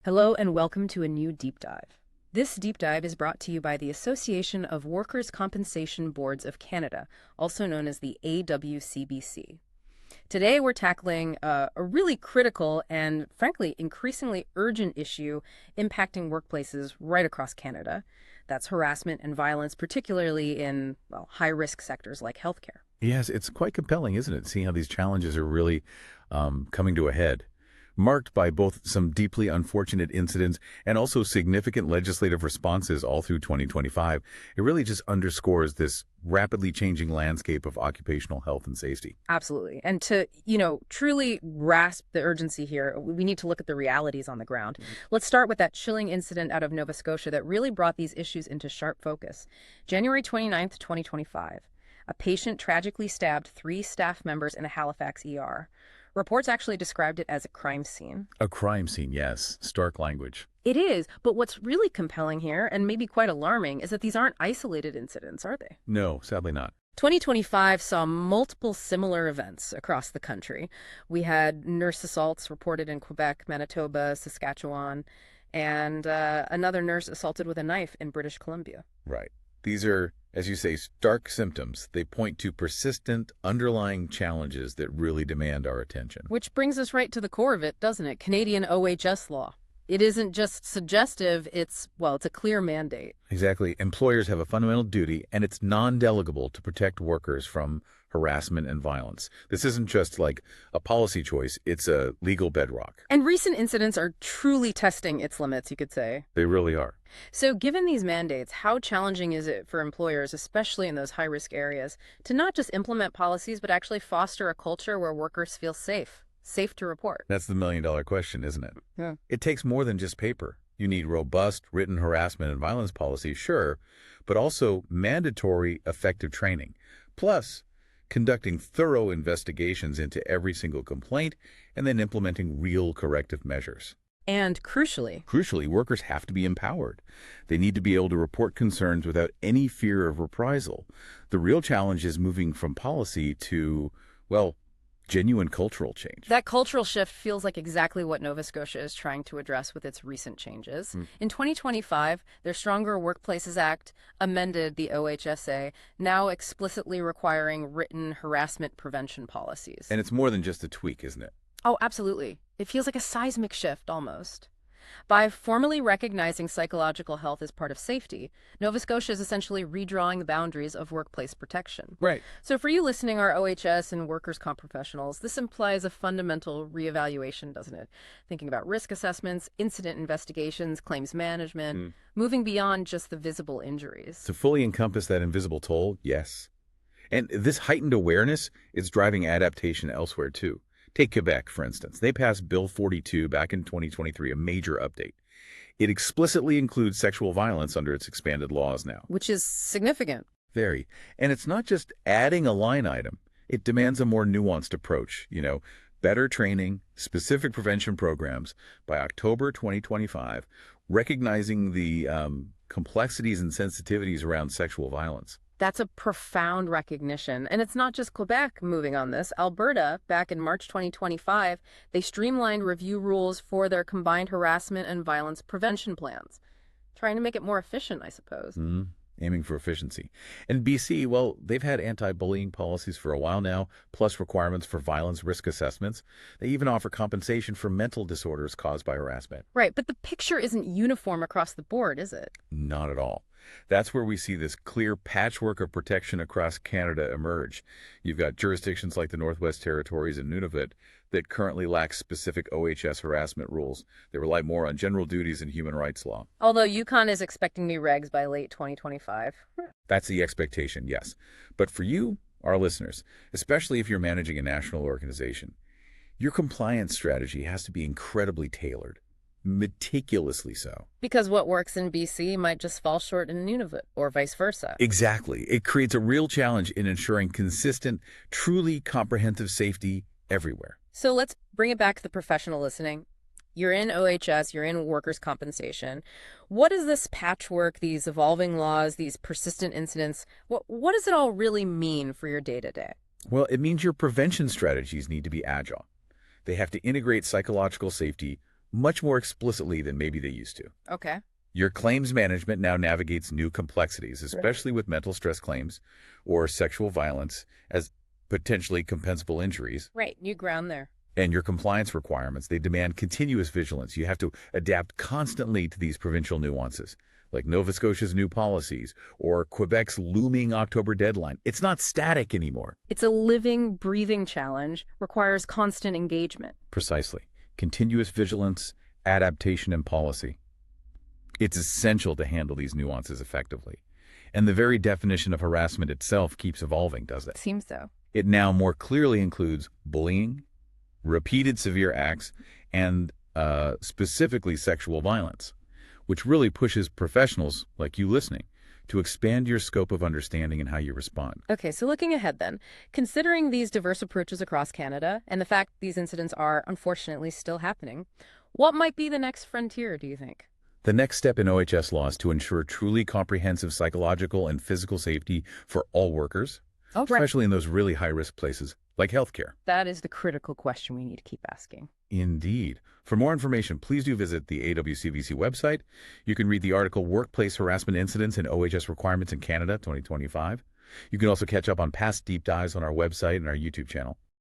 Hello and welcome to a new deep dive. This deep dive is brought to you by the Association of Workers' Compensation Boards of Canada, also known as the AWCBC. Today we're tackling a really critical and, frankly, increasingly urgent issue impacting workplaces right across Canada. That's harassment and violence, particularly in, well, high-risk sectors like healthcare. Yes, it's quite compelling, isn't it? Seeing how these challenges are really coming to a head, marked by both some deeply unfortunate incidents and also significant legislative responses all through 2025. It really just underscores this rapidly changing landscape of occupational health and safety. Absolutely. And to, truly grasp the urgency here, we need to look at the realities on the ground. Let's start with that chilling incident out of Nova Scotia that really brought these issues into sharp focus. January 29th, 2025. A patient tragically stabbed 3 staff members in a Halifax ER. Reports actually described it as a crime scene. A crime scene, yes. Stark language. It is, but what's really compelling here, and maybe quite alarming, is that these aren't isolated incidents, are they? No, sadly not. 2025 saw multiple similar events across the country. We had nurse assaults reported in Quebec, Manitoba, Saskatchewan, and another nurse assaulted with a knife in British Columbia. Right. These are, as you say, stark symptoms. They point to persistent, underlying challenges that really demand our attention. Which brings us right to the core of it, doesn't it? Canadian OHS law. It isn't just suggestive, it's a clear mandate. Exactly. Employers have a fundamental duty, and it's non-delegable to protect workers from harassment and violence. This isn't just like a policy choice, it's a legal bedrock. And recent incidents are truly testing its limits, you could say. They really are. So given these mandates, how challenging is it for employers, especially in those high-risk areas, to not just implement policies, but actually foster a culture where workers feel safe to report? That's the million-dollar question, isn't it? Yeah. It takes more than just paper. You need robust written harassment and violence policies, sure, but also mandatory effective training. Plus, conducting thorough investigations into every single complaint and then implementing real corrective measures. And crucially, workers have to be empowered. They need to be able to report concerns without any fear of reprisal. The real challenge is moving from policy to, genuine cultural change. that cultural shift feels like exactly what Nova Scotia is trying to address with its recent changes. In 2025, their Stronger Workplaces Act amended the OHSA, now explicitly requiring written harassment prevention policies. And it's more than just a tweak, isn't it? Oh, absolutely. It feels like a seismic shift, almost. By formally recognizing psychological health as part of safety, Nova Scotia is essentially redrawing the boundaries of workplace protection. Right. So for you listening, our OHS and workers' comp professionals, this implies a fundamental reevaluation, doesn't it? Thinking about risk assessments, incident investigations, claims management, moving beyond just the visible injuries. To fully encompass that invisible toll, yes. And this heightened awareness is driving adaptation elsewhere, too. Take Quebec, for instance. They passed Bill 42 back in 2023, a major update. It explicitly includes sexual violence under its expanded laws now. Which is significant. Very. And it's not just adding a line item. It demands a more nuanced approach. Better training, specific prevention programs by October 2025, recognizing the complexities and sensitivities around sexual violence. That's a profound recognition. And it's not just Quebec moving on this. Alberta, back in March 2025, they streamlined review rules for their combined harassment and violence prevention plans, trying to make it more efficient, I suppose. Aiming for efficiency. And BC, they've had anti-bullying policies for a while now, plus requirements for violence risk assessments. They even offer compensation for mental disorders caused by harassment. Right, but the picture isn't uniform across the board, is it? Not at all. That's where we see this clear patchwork of protection across Canada emerge. You've got jurisdictions like the Northwest Territories and Nunavut that currently lack specific OHS harassment rules. They rely more on general duties and human rights law. Although Yukon is expecting new regs by late 2025. That's the expectation, yes. But for you, our listeners, especially if you're managing a national organization, your compliance strategy has to be incredibly tailored. Meticulously so. Because what works in BC might just fall short in Nunavut, or vice versa. Exactly. It creates a real challenge in ensuring consistent, truly comprehensive safety everywhere. So let's bring it back to the professional listening. You're in OHS, you're in workers' compensation. What is this patchwork, these evolving laws, these persistent incidents, what does it all really mean for your day-to-day? Well, it means your prevention strategies need to be agile. They have to integrate psychological safety much more explicitly than maybe they used to. Okay. Your claims management now navigates new complexities, especially with mental stress claims or sexual violence as potentially compensable injuries. Right. New ground there. And your compliance requirements, they demand continuous vigilance. You have to adapt constantly to these provincial nuances, like Nova Scotia's new policies or Quebec's looming October deadline. It's not static anymore. It's a living, breathing challenge, requires constant engagement. Precisely. Continuous vigilance, adaptation, and policy. It's essential to handle these nuances effectively. And the very definition of harassment itself keeps evolving, does it? Seems so. It now more clearly includes bullying, repeated severe acts, and specifically sexual violence, which really pushes professionals like you listening to expand your scope of understanding and how you respond. Okay, so looking ahead then, considering these diverse approaches across Canada and the fact these incidents are unfortunately still happening, what might be the next frontier, do you think? The next step in OHS law is to ensure truly comprehensive psychological and physical safety for all workers, especially in those really high-risk places like healthcare. That is the critical question we need to keep asking. Indeed. For more information, please do visit the AWCVC website. You can read the article Workplace Harassment Incidents and OHS Requirements in Canada 2025. You can also catch up on past deep dives on our website and our YouTube channel.